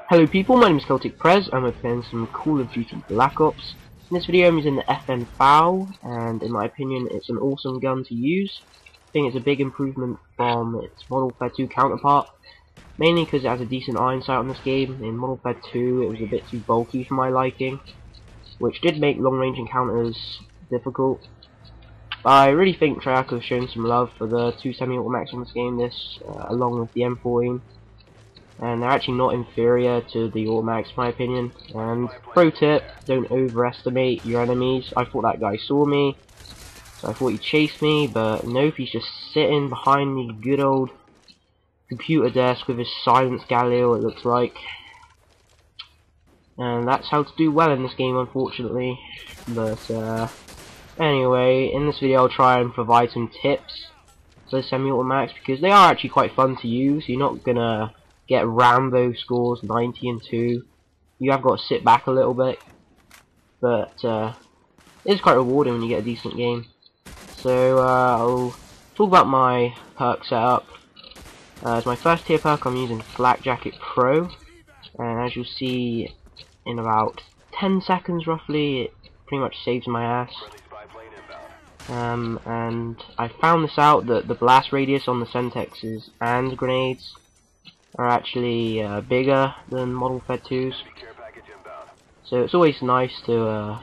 Hello people, my name is Celtic and we're playing some Call of Duty Black Ops. In this video I'm using the FAL, and in my opinion it's an awesome gun to use. I think it's a big improvement from its Modern Warfare 2 counterpart, mainly because it has a decent iron sight on this game. In Modern Warfare 2 it was a bit too bulky for my liking, which did make long range encounters difficult. I really think Treyarch have shown some love for the two semi-automatics on this game, along with the M14. And they're actually not inferior to the automatics in my opinion. And pro tip, don't overestimate your enemies. I thought that guy saw me, so I thought he'd chase me, but nope, he's just sitting behind the good old computer desk with his silenced Galileo, it looks like. And that's how to do well in this game, unfortunately. But anyway, in this video I'll try and provide some tips for the semi-automatics, because they are actually quite fun to use. You're not gonna get Rambo scores 90 and 2. You have got to sit back a little bit, but it's quite rewarding when you get a decent game. So I'll talk about my perk setup. As my first tier perk I'm using Flak Jacket Pro, and as you'll see in about 10 seconds roughly, it pretty much saves my ass. And I found this out that the blast radius on the Sentexes and grenades are actually bigger than Modern Warfare 2's, so it's always nice to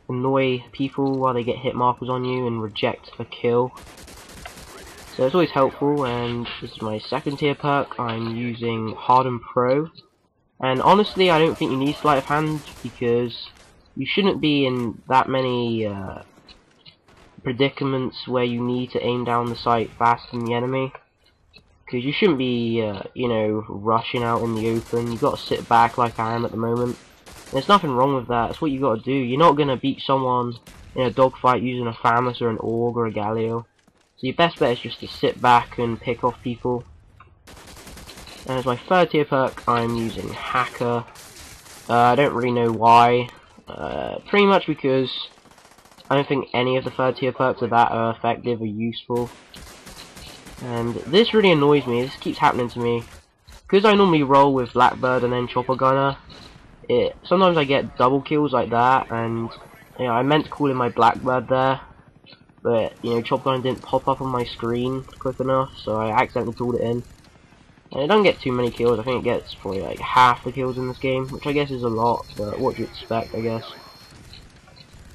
annoy people while they get hit markers on you and reject a kill. So it's always helpful. And this is my second tier perk. I'm using Hardened Pro, and honestly I don't think you need sleight of hand, because you shouldn't be in that many predicaments where you need to aim down the sight faster than the enemy. Because you shouldn't be, you know, rushing out in the open. You've got to sit back like I am at the moment. There's nothing wrong with that. It's what you got to do. You're not going to beat someone in a dogfight using a FAMAS or an AUG or a Galileo. So your best bet is just to sit back and pick off people. And as my third tier perk, I'm using Hacker. I don't really know why. Pretty much because I don't think any of the third tier perks are that effective or useful. And this really annoys me. This keeps happening to me because I normally roll with Blackbird and then Chopper Gunner. Sometimes I get double kills like that, and you know, I meant to call in my Blackbird there, but you know, Chopper Gunner didn't pop up on my screen quick enough, so I accidentally called it in. And it doesn't get too many kills. I think it gets probably like half the kills in this game, which I guess is a lot, but what do you expect, I guess.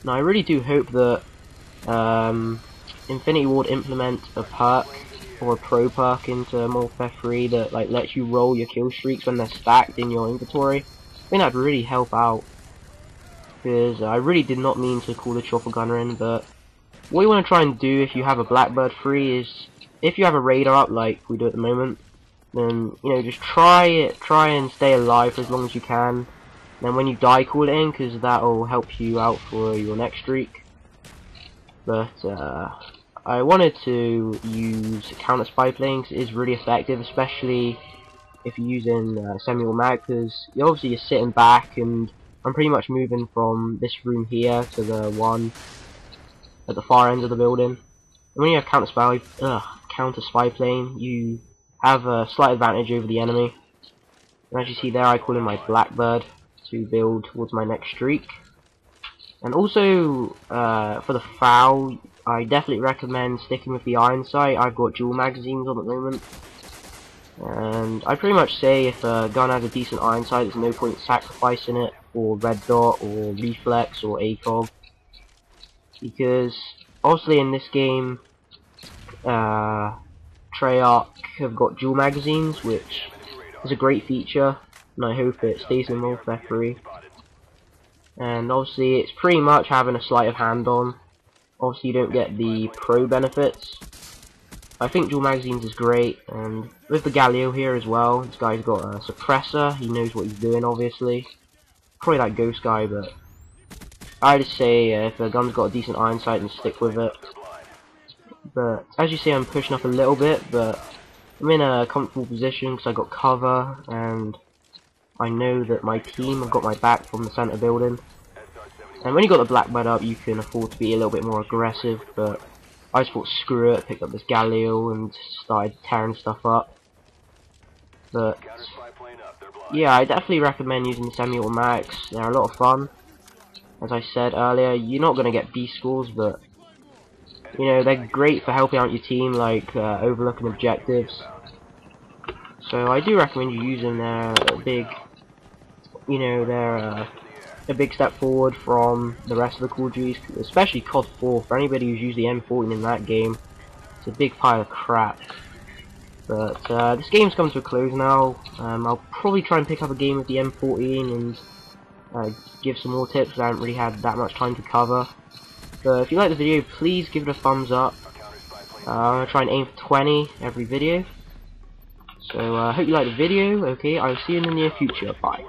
Now I really do hope that Infinity Ward implement a perk or a pro perk into Modern Warfare 3 that like lets you roll your kill streaks when they're stacked in your inventory. I think that'd really help out, because I really did not mean to call the Chopper Gunner in. But what you want to try and do if you have a Blackbird free is, if you have a radar up like we do at the moment, then you know, just try and stay alive for as long as you can. And then when you die, call it in, because that'll help you out for your next streak. But I wanted to use counter spy playing, because it is really effective, especially if you're using semi-automatic, because you're sitting back, and I'm pretty much moving from this room here to the one at the far end of the building. And when you have counter spy playing, you have a slight advantage over the enemy. And as you see there, I call in my Blackbird to build towards my next streak. And also for the FAL, I definitely recommend sticking with the iron sight. I've got dual magazines on at the moment, and I pretty much say if a gun has a decent iron sight, there's no point sacrificing it for red dot or reflex or ACOG, because obviously in this game Treyarch have got dual magazines, which is a great feature, and I hope it stays in Warfare 3. And obviously it's pretty much having a sleight of hand on. Obviously you don't get the pro benefits. I think dual magazines is great, and with the Galileo here as well, this guy's got a suppressor, he knows what he's doing obviously. Probably that ghost guy, but I just say if a gun's got a decent iron sight, then stick with it. But as you see, I'm pushing up a little bit, but I'm in a comfortable position because I got cover, and I know that my team have got my back from the center building. And when you got the Blackbird up, you can afford to be a little bit more aggressive, but I just thought screw it, picked up this Galil and started tearing stuff up. But yeah, I definitely recommend using the semi-automatics. They're a lot of fun. As I said earlier, you're not going to get B scores, but you know, they're great for helping out your team, like overlooking objectives. So I do recommend you use them. They're a big, you know, they're a big step forward from the rest of the Call of Duties, especially COD 4. For anybody who's used the M14 in that game, it's a big pile of crap. But this game's come to a close now. I'll probably try and pick up a game with the M14 and give some more tips. I haven't really had that much time to cover. But if you like the video, please give it a thumbs up. I'm going to try and aim for 20 every video. So I hope you like the video. Okay, I'll see you in the near future. Bye.